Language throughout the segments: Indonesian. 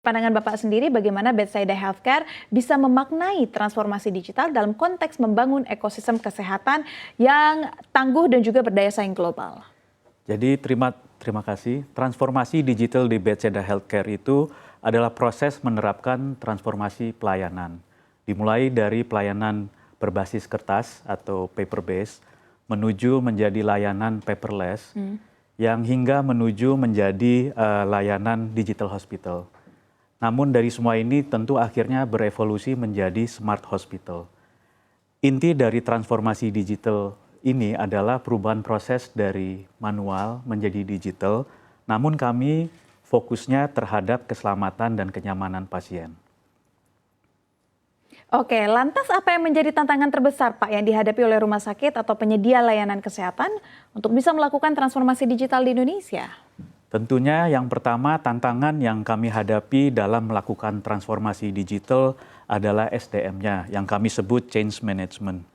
Pandangan Bapak sendiri bagaimana Bethsaida Healthcare bisa memaknai transformasi digital dalam konteks membangun ekosistem kesehatan yang tangguh dan juga berdaya saing global? Jadi terima kasih. Transformasi digital di Bethsaida Healthcare itu adalah proses menerapkan transformasi pelayanan. Dimulai dari pelayanan berbasis kertas atau paper based menuju menjadi layanan paperless yang hingga menuju menjadi layanan digital hospital. Namun dari semua ini tentu akhirnya berevolusi menjadi smart hospital. Inti dari transformasi digital ini adalah perubahan proses dari manual menjadi digital, namun kami fokusnya terhadap keselamatan dan kenyamanan pasien. Oke, lantas apa yang menjadi tantangan terbesar Pak yang dihadapi oleh rumah sakit atau penyedia layanan kesehatan untuk bisa melakukan transformasi digital di Indonesia? Tentunya yang pertama tantangan yang kami hadapi dalam melakukan transformasi digital adalah SDM-nya yang kami sebut change management.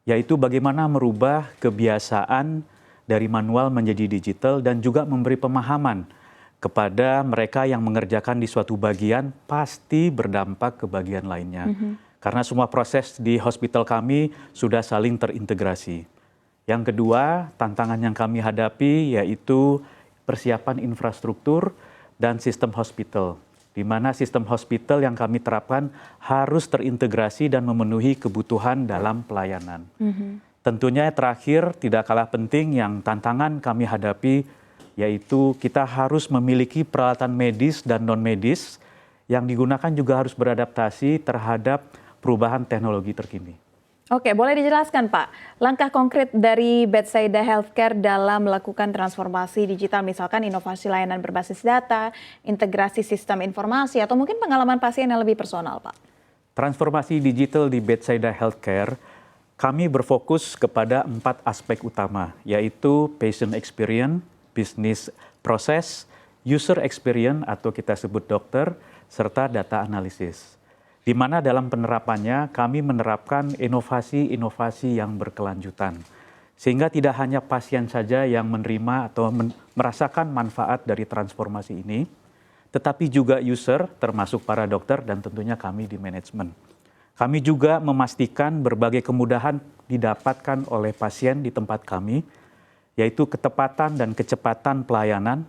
Yaitu bagaimana merubah kebiasaan dari manual menjadi digital dan juga memberi pemahaman kepada mereka yang mengerjakan di suatu bagian pasti berdampak ke bagian lainnya. Karena semua proses di hospital kami sudah saling terintegrasi. Yang kedua, tantangan yang kami hadapi yaitu persiapan infrastruktur dan sistem hospital, di mana sistem hospital yang kami terapkan harus terintegrasi dan memenuhi kebutuhan dalam pelayanan. Tentunya terakhir tidak kalah penting yang tantangan kami hadapi yaitu kita harus memiliki peralatan medis dan non-medis yang digunakan juga harus beradaptasi terhadap perubahan teknologi terkini. Oke, boleh dijelaskan Pak, langkah konkret dari Bethsaida Healthcare dalam melakukan transformasi digital, misalkan inovasi layanan berbasis data, integrasi sistem informasi, atau mungkin pengalaman pasien yang lebih personal Pak? Transformasi digital di Bethsaida Healthcare, kami berfokus kepada 4 aspek utama, yaitu patient experience, business process, user experience atau kita sebut dokter, serta data analisis. Di mana dalam penerapannya kami menerapkan inovasi-inovasi yang berkelanjutan. Sehingga tidak hanya pasien saja yang menerima atau merasakan manfaat dari transformasi ini, tetapi juga user termasuk para dokter dan tentunya kami di manajemen. Kami juga memastikan berbagai kemudahan didapatkan oleh pasien di tempat kami, yaitu ketepatan dan kecepatan pelayanan,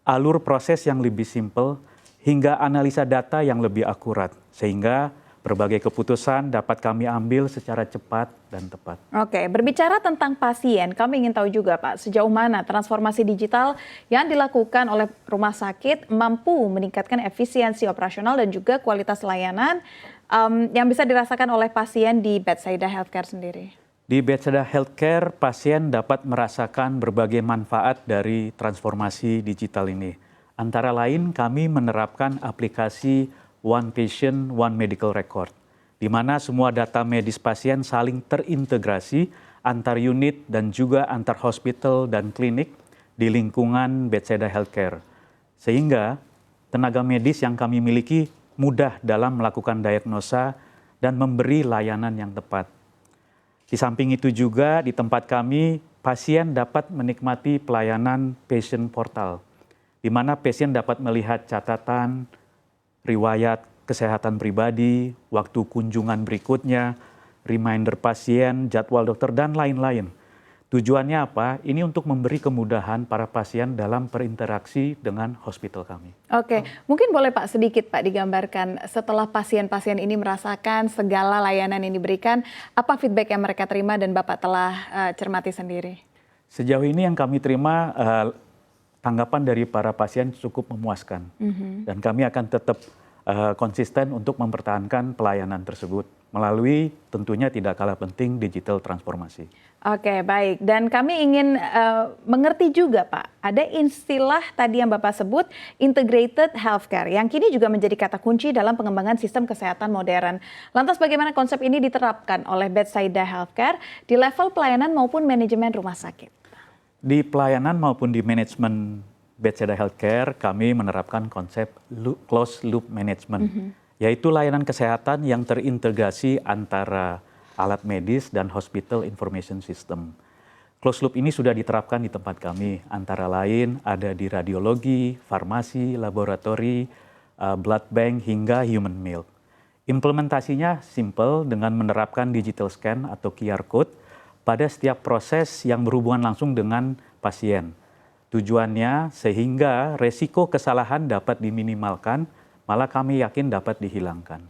alur proses yang lebih simpel, hingga analisa data yang lebih akurat, sehingga berbagai keputusan dapat kami ambil secara cepat dan tepat. Oke, berbicara tentang pasien, kami ingin tahu juga Pak, sejauh mana transformasi digital yang dilakukan oleh rumah sakit mampu meningkatkan efisiensi operasional dan juga kualitas layanan yang bisa dirasakan oleh pasien di Bethsaida Healthcare sendiri? Di Bethsaida Healthcare, pasien dapat merasakan berbagai manfaat dari transformasi digital ini. Antara lain kami menerapkan aplikasi One Patient, One Medical Record, di mana semua data medis pasien saling terintegrasi antar unit dan juga antar hospital dan klinik di lingkungan Bethsaida Healthcare. Sehingga tenaga medis yang kami miliki mudah dalam melakukan diagnosa dan memberi layanan yang tepat. Di samping itu juga di tempat kami, pasien dapat menikmati pelayanan patient portal, di mana pasien dapat melihat catatan, riwayat kesehatan pribadi, waktu kunjungan berikutnya, reminder pasien, jadwal dokter, dan lain-lain. Tujuannya apa? Ini untuk memberi kemudahan para pasien dalam berinteraksi dengan hospital kami. Oke, mungkin boleh Pak sedikit Pak digambarkan setelah pasien-pasien ini merasakan segala layanan yang diberikan, apa feedback yang mereka terima dan Bapak telah cermati sendiri? Sejauh ini yang kami terima tanggapan dari para pasien cukup memuaskan dan kami akan tetap konsisten untuk mempertahankan pelayanan tersebut melalui tentunya tidak kalah penting digital transformasi. Oke, baik. Dan kami ingin mengerti juga Pak, ada istilah tadi yang Bapak sebut integrated healthcare yang kini juga menjadi kata kunci dalam pengembangan sistem kesehatan modern. Lantas bagaimana konsep ini diterapkan oleh Bethsaida Healthcare di level pelayanan maupun manajemen rumah sakit? Di pelayanan maupun di manajemen Bethsaida Healthcare, kami menerapkan konsep closed loop management, yaitu layanan kesehatan yang terintegrasi antara alat medis dan hospital information system. Closed loop ini sudah diterapkan di tempat kami, antara lain ada di radiologi, farmasi, laboratori, blood bank hingga human milk. Implementasinya simple dengan menerapkan digital scan atau QR code pada setiap proses yang berhubungan langsung dengan pasien. Tujuannya sehingga resiko kesalahan dapat diminimalkan, malah kami yakin dapat dihilangkan.